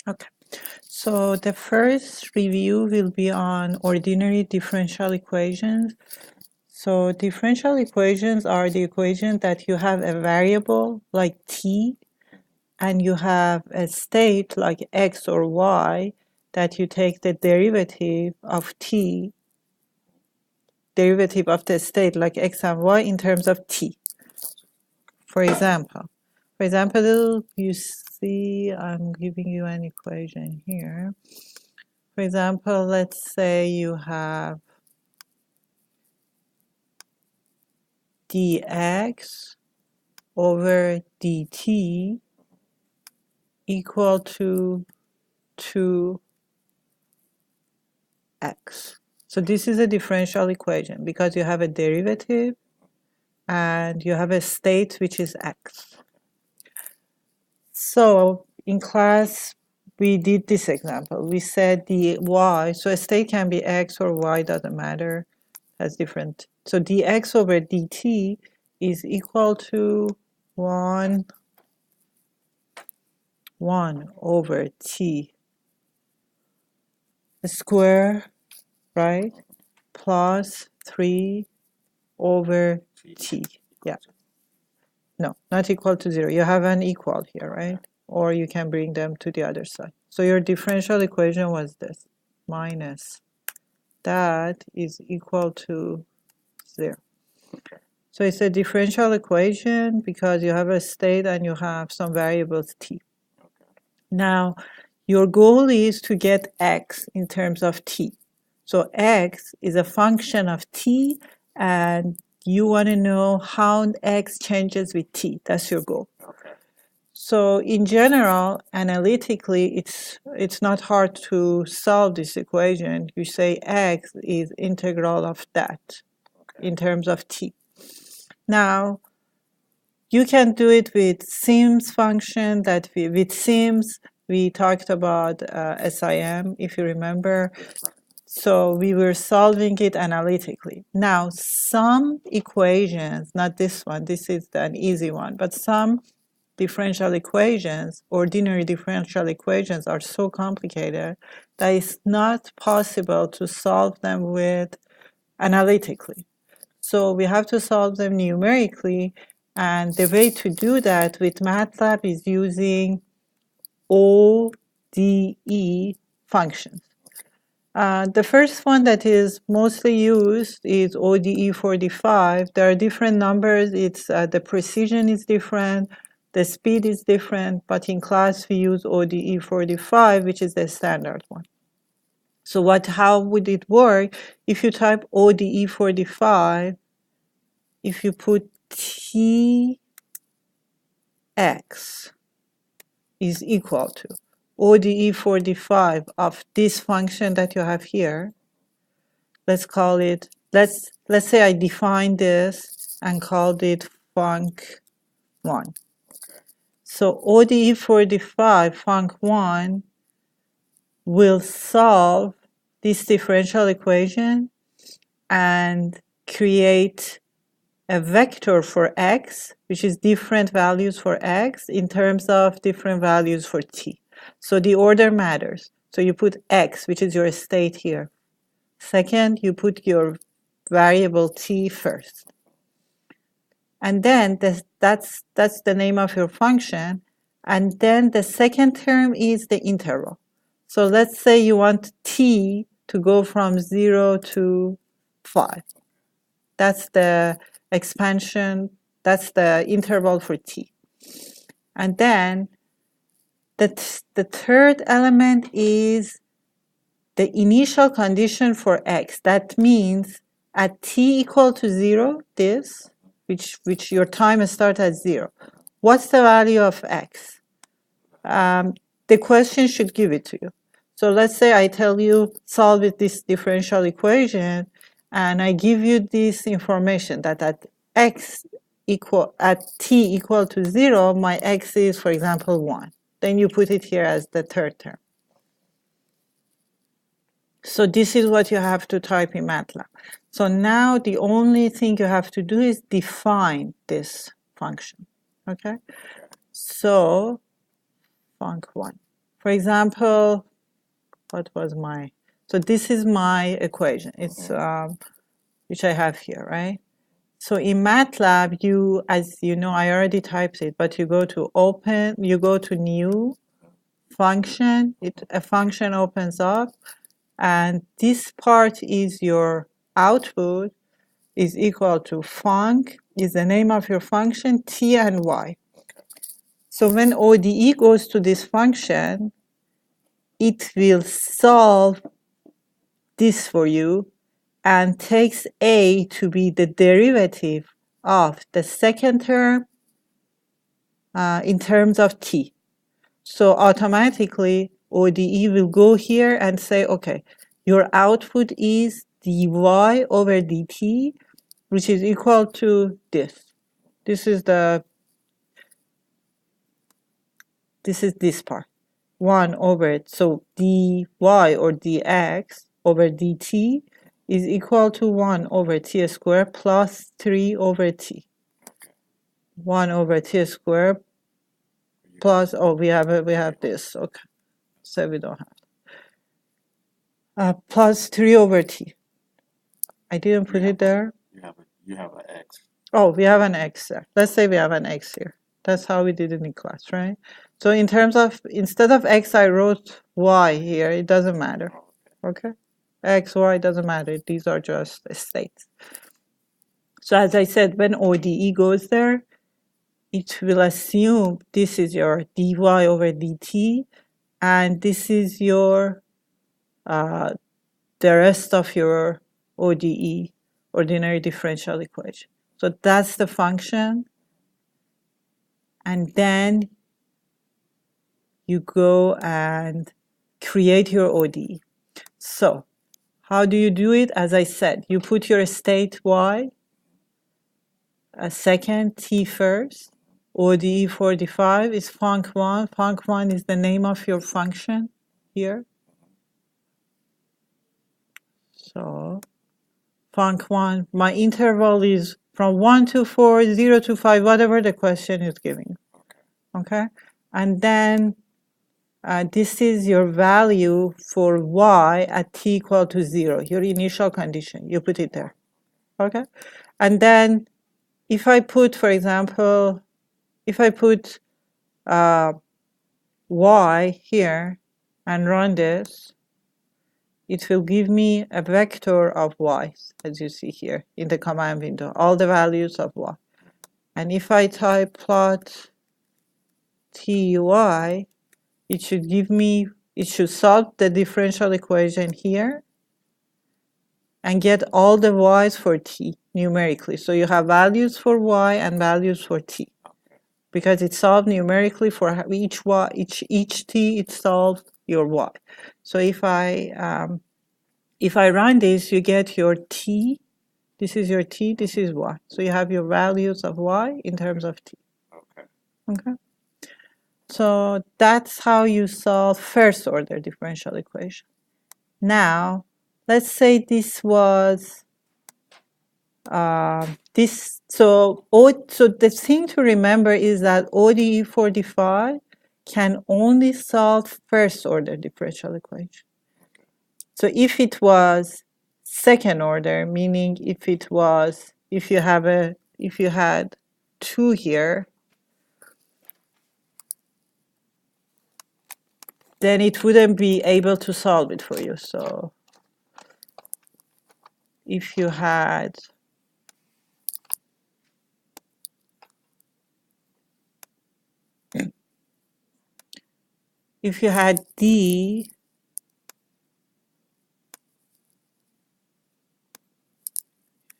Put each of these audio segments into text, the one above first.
Okay, so the first review will be on ordinary differential equations. So differential equations are the equations that you have a variable like t and you have a state like x or y that you take the derivative of t, derivative of the state like x and y in terms of t. For example, you see I'm giving you an equation here. For example, let's say you have dx over dt equal to 2x. So this is a differential equation because you have a derivative and you have a state which is x. So in class, we did this example. We said the y, so a state can be x or y, doesn't matter, has different. So dx over dt is equal to 1 over t square, right, plus 3 over t. Yeah. No, not equal to 0. You have an equal here, right? Or you can bring them to the other side. So your differential equation was this, minus that is equal to 0. So it's a differential equation because you have a state and you have some variables t. Now, your goal is to get x in terms of t. So x is a function of t, and you want to know how x changes with t. That's your goal. So in general, analytically, it's not hard to solve this equation. You say x is integral of that in terms of t. Now, you can do it with Sims function that with Sims, we talked about SIM, if you remember. So we were solving it analytically. Now, some equations, not this one, this is an easy one, but some differential equations, ordinary differential equations, are so complicated that it's not possible to solve them with analytically. So we have to solve them numerically, and the way to do that with Matlab is using ODE functions. The first one that is mostly used is ODE 45. There are different numbers. It's the precision is different, the speed is different, but in class we use ODE 45, which is the standard one. So how would it work? If you type ODE 45, if you put Tx is equal to ODE 45 of this function that you have here, let's call it, let's say I define this and called it func1. So ODE 45 func1 will solve this differential equation and create a vector for x, which is different values for x in terms of different values for t. So the order matters. So you put x, which is your state here. Second, you put your variable t first. And then that's the name of your function. And then the second term is the interval. So let's say you want t to go from 0 to 5. That's the expansion, that's the interval for t. And then the third element is the initial condition for x. That means at t equal to 0, this, which your time starts at 0, what's the value of x? The question should give it to you. So let's say I tell you solve this differential equation, and I give you this information that at t equal to 0, my x is, for example, 1. Then you put it here as the third term. So this is what you have to type in Matlab. So now the only thing you have to do is define this function. Okay? So func1. For example, what was my, so this is my equation. It's which I have here, right? So in Matlab, you, as you know, I already typed it, but you go to open, you go to new function, a function opens up, and this part is your output, is equal to func, is the name of your function, t and y. So when ODE goes to this function, it will solve this for you and takes a to be the derivative of the second term in terms of t. So automatically ODE will go here and say, okay, your output is dy over dt, which is equal to this. This is this part. 1 over, so dy or dx over dt is equal to 1 over t squared plus 3 over t. 1 over t squared plus, oh, we have this, okay. So we don't have. Plus 3 over t. I didn't put it there. You have an x. Oh, we have an x there. Let's say we have an x here. That's how we did it in class, right? So in terms of, instead of x, I wrote y here. It doesn't matter, okay? X, y, doesn't matter. These are just states. So as I said, when ODE goes there, it will assume this is your dy over dt, and this is your, the rest of your ODE, ordinary differential equation. So that's the function. And then you go and create your ODE. So how do you do it? As I said, you put your state y, a second t first. ODE 45 is func1. Func1 is the name of your function here. So func1, my interval is from 1 to 4, 0 to 5, whatever the question is giving. Okay? And then this is your value for y at t equal to 0, your initial condition. You put it there. Okay? And then if I put, for example, if I put y here and run this, it will give me a vector of y, as you see here in the command window, all the values of y. And if I type plot TUI, it should give me, it should solve the differential equation here and get all the y's for t numerically. So you have values for y and values for t. Because it's solved numerically for each y, each t, it solved your y. So if I run this, you get your t. This is your t, this is y. So you have your values of y in terms of t. Okay. Okay. So that's how you solve first order differential equation. Now, let's say this was so the thing to remember is that ODE 45 can only solve first order differential equation. So if it was second order, meaning if you had 2 here, then it wouldn't be able to solve it for you. So if you had D,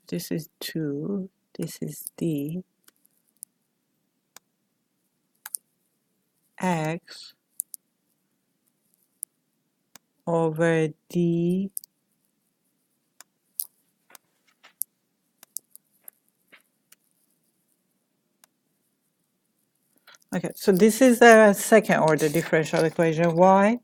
this is 2, this is D, X over D Okay, so this is a second order differential equation. Why?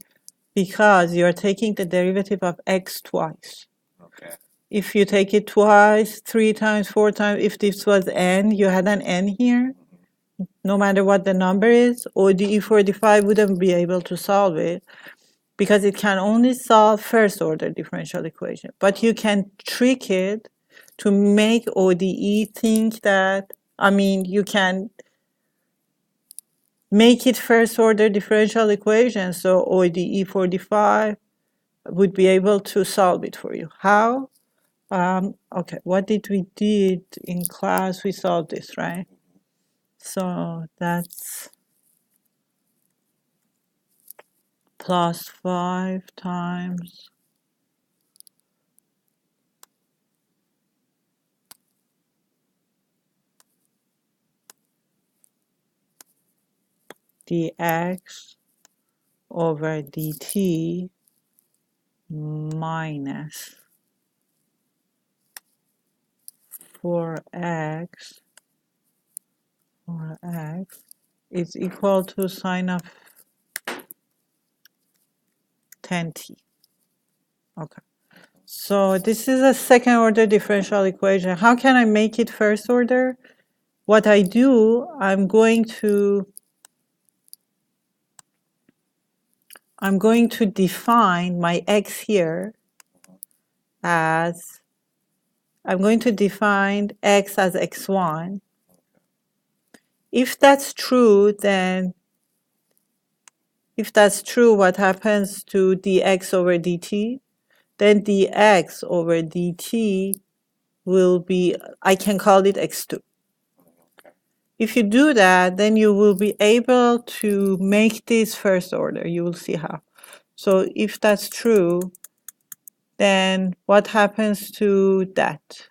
Because you're taking the derivative of x twice. Okay. If you take it twice, 3 times, 4 times, if this was n, you had an n here. no matter what the number is, ODE 45 wouldn't be able to solve it because it can only solve first order differential equation. But you can trick it to make ODE think that, I mean, you can make it first order differential equation, so ODE 45 would be able to solve it for you. How? Okay, what did we did in class? We solved this, right? So that's plus 5 times dx over dt minus 4x is equal to sine of 10t. Okay. So this is a second order differential equation. How can I make it first order? What I do, I'm going to define my x here as, I'm going to define x as x1. If that's true, then what happens to dx over dt? Then dx over dt will be, I can call it x2. If you do that, then you will be able to make this first order. You will see how. So if that's true, then what happens to that?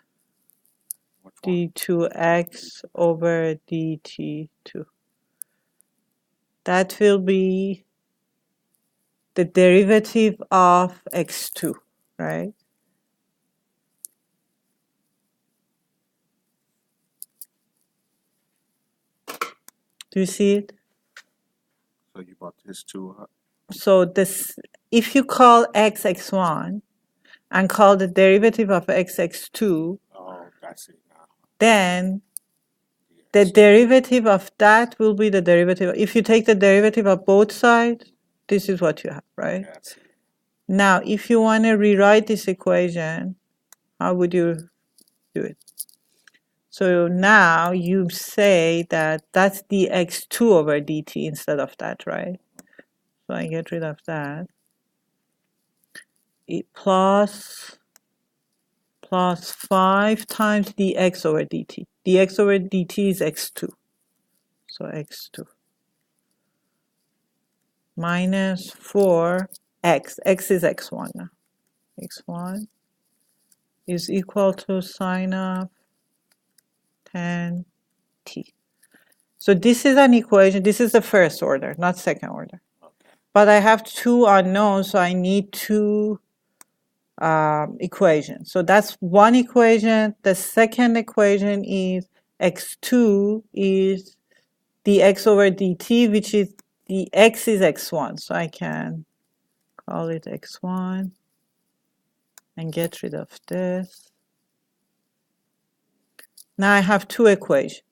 d2x over dt2. That will be the derivative of x2, right? Do you see it? So you brought this two up? So this, if you call x x1 and call the derivative of x x2, that's it now. Then the derivative of that will be the derivative. If you take the derivative of both sides, this is what you have, right? Okay, now, if you want to rewrite this equation, how would you do it? So now you say that that's dx2 over dt instead of that, right? So I get rid of that. It plus 5 times dx over dt. dx over dt is x2. So x2 minus 4x. X is x1 now. x1 is equal to sine of 10t. So this is an equation. This is the first order, not second order. okay. But I have two unknowns, so I need two equations. So that's one equation. The second equation is x2 is dx over dt, which is the x is x1. So I can call it x1 and get rid of this. Now I have two equations.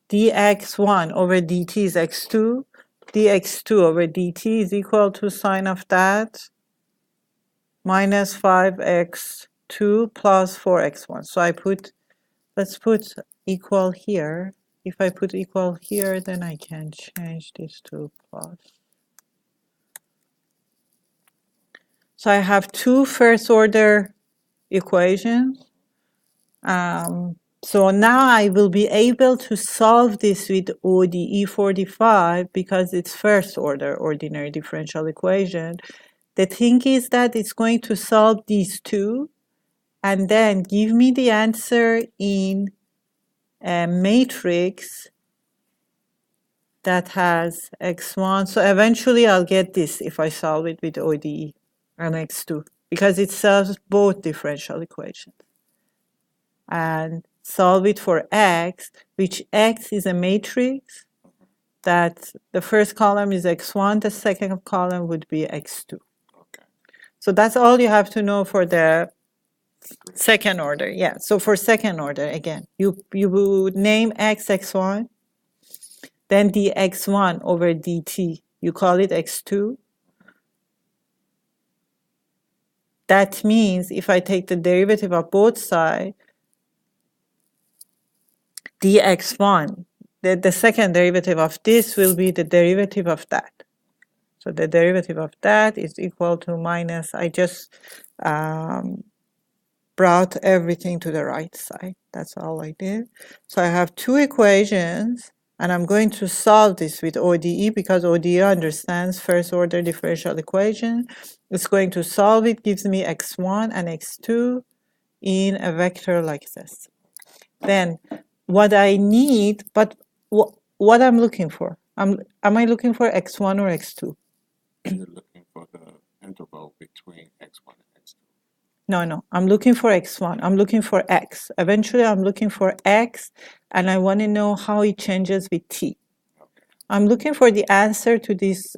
dx1 over dt is x2. dx2 over dt is equal to sine of that minus 5x2 plus 4x1. So let's put equal here. If I put equal here, then I can change this to plus. So I have two first order equations. So now I will be able to solve this with ODE 45 because it's first order ordinary differential equation. The thing is that it's going to solve these two and then give me the answer in a matrix that has x1. So eventually I'll get this if I solve it with ODE and x2 because it solves both differential equations. And solve it for x, which x is a matrix that the first column is x1, the second column would be x2. Okay. So that's all you have to know for the Second order, yeah. So for second order, again, you would name x x1, then dx1 over dt, you call it x2. That means if I take the derivative of both sides, dx1, the second derivative of this will be the derivative of that. So the derivative of that is equal to minus, I just brought everything to the right side. That's all I did. So I have two equations, and I'm going to solve this with ODE because ODE understands first order differential equation. It's going to solve it, gives me x1 and x2 in a vector like this. Then what I need, but what I'm looking for, am I looking for x1 or x2? You're looking for the interval between x1 and x2. No, I'm looking for x1. I'm looking for x. Eventually, I'm looking for x, and I want to know how it changes with t. Okay. I'm looking for the answer to this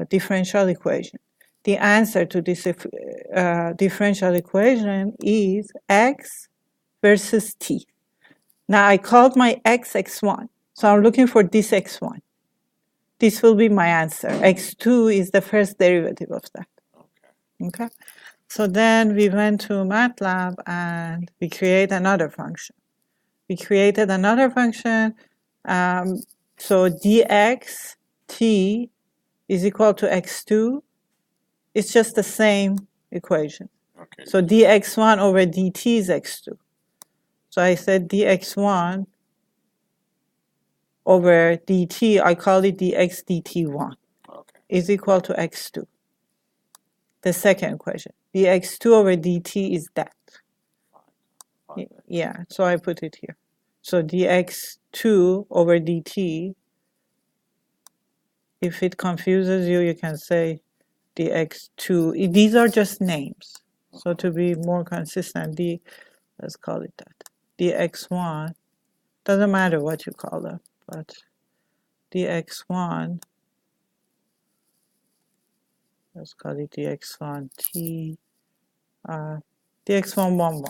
differential equation. The answer to this differential equation is x versus t. Now, I called my x x1, so I'm looking for this x1. This will be my answer. X2 is the first derivative of that. Okay? So then we went to Matlab and we create another function. We created another function. So dx t is equal to x2. It's just the same equation. Okay. So dx1 over dt is x2. So I said dx1 over dt, I call it dx dt1, Okay. is equal to x2. The second equation. dx2 over dt is that. Yeah, so I put it here. So dx2 over dt, if it confuses you, you can say dx2. These are just names. So to be more consistent, let's call it that. dx1, doesn't matter what you call them, but dx1, let's call it dx1 t, dx1 1 1.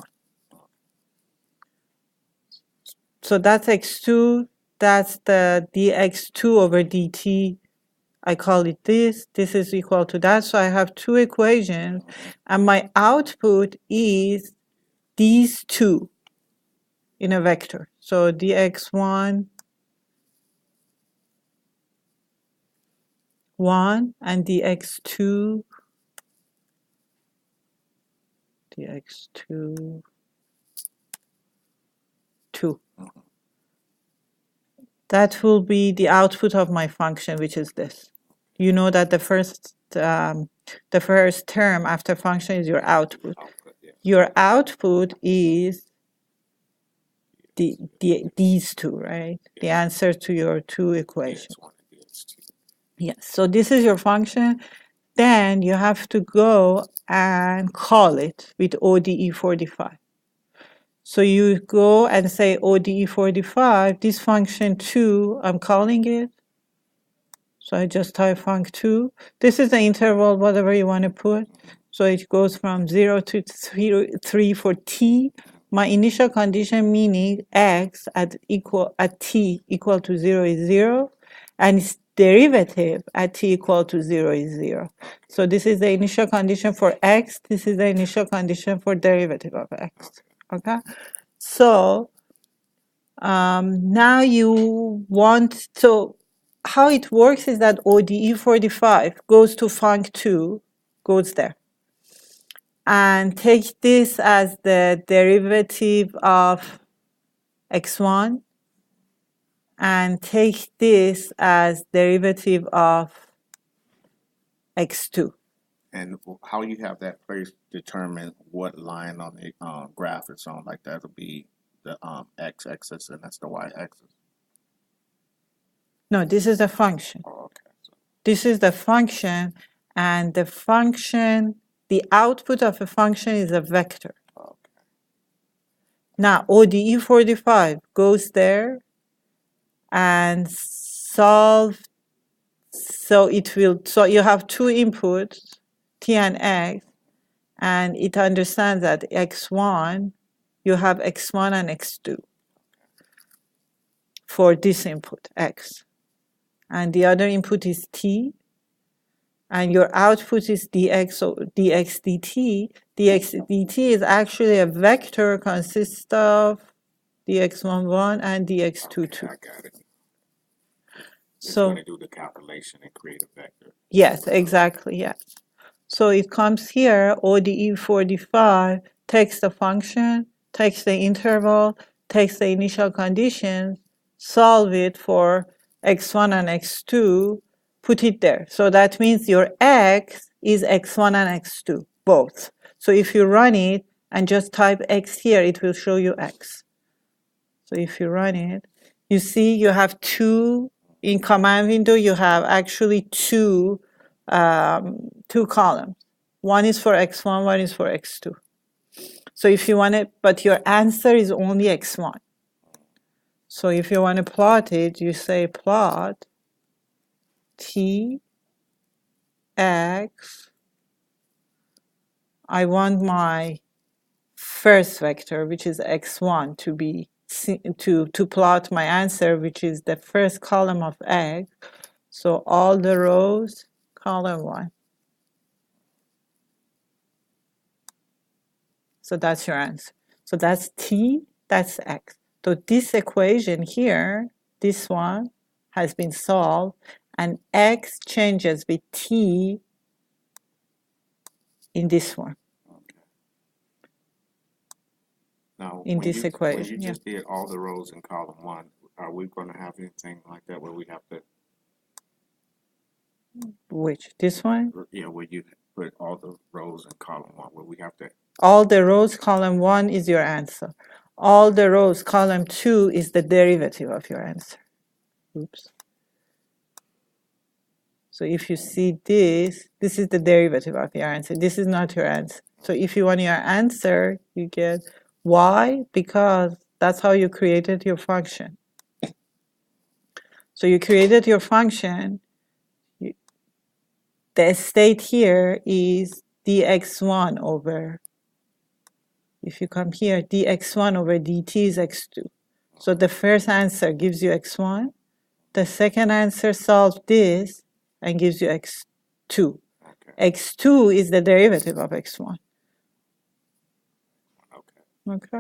So that's x2, that's the dx2 over dt. I call it this. This is equal to that. So I have two equations, and my output is these two in a vector. So dx1, 1, and dx2, 2. That will be the output of my function, which is this. You know that the first term after function is your output. Your output is these two, right? The answer to your two equations. Yes, so this is your function. Then you have to go and call it with ODE 45. So you go and say ODE 45, this function 2, I'm calling it. So I just type func2. This is the interval, whatever you want to put. So it goes from 0 to 3 for t. My initial condition meaning x at t equal to 0 is 0. And its derivative at t equal to 0 is 0. So this is the initial condition for x. This is the initial condition for derivative of x. Okay? So now you want, so how it works is that ODE 45 goes to func2, goes there, and take this as the derivative of x1, and take this as derivative of x2. And how you have that place determine what line on the graph it's on? Like that'll be the x-axis and that's the y-axis. No, this is the function. Oh, okay. This is the function, and the function, the output of a function is a vector. Okay. Now, ODE 45 goes there and solve, so it will, so you have two inputs, t and x, and it understands that x1, you have x1 and x2 for this input, x. And the other input is t, and your output is dx dt. Dx dt is actually a vector, consists of dx11 and dx22. Okay, I got it. It's So going to do the calculation and create a vector. yes, exactly, yes. So it comes here, ODE45 takes the function, takes the interval, takes the initial conditions, solve it for x1 and x2, put it there. So that means your x is x1 and x2, both. So if you run it and just type x here, it will show you x. So if you run it, you see you have two, in command window, you have actually two columns. One is for x1, one is for x2. So if you want it, but your answer is only x1. So if you want to plot it, you say plot t x. I want my first vector, which is x1, to be to plot my answer, which is the first column of x. So all the rows, column 1. So that's your answer. So that's t, that's x. So this equation here, this one, has been solved, and x changes with t in this one. Okay. Now, in this equation. When you just did all the rows in column 1, are we going to have anything like that where we have to? Which? This one? Yeah, where you put all the rows in column 1, where we have to. All the rows, column 1 is your answer. All the rows, column 2 is the derivative of your answer. Oops. So if you see this, this is the derivative of your answer. This is not your answer. So if you want your answer, you get y, because that's how you created your function. So you created your function. The state here is dx1 over, if you come here, dx1 over dt is x2. So the first answer gives you x1. The second answer solves this and gives you x2. Okay. x2 is the derivative of x1. Okay. Okay.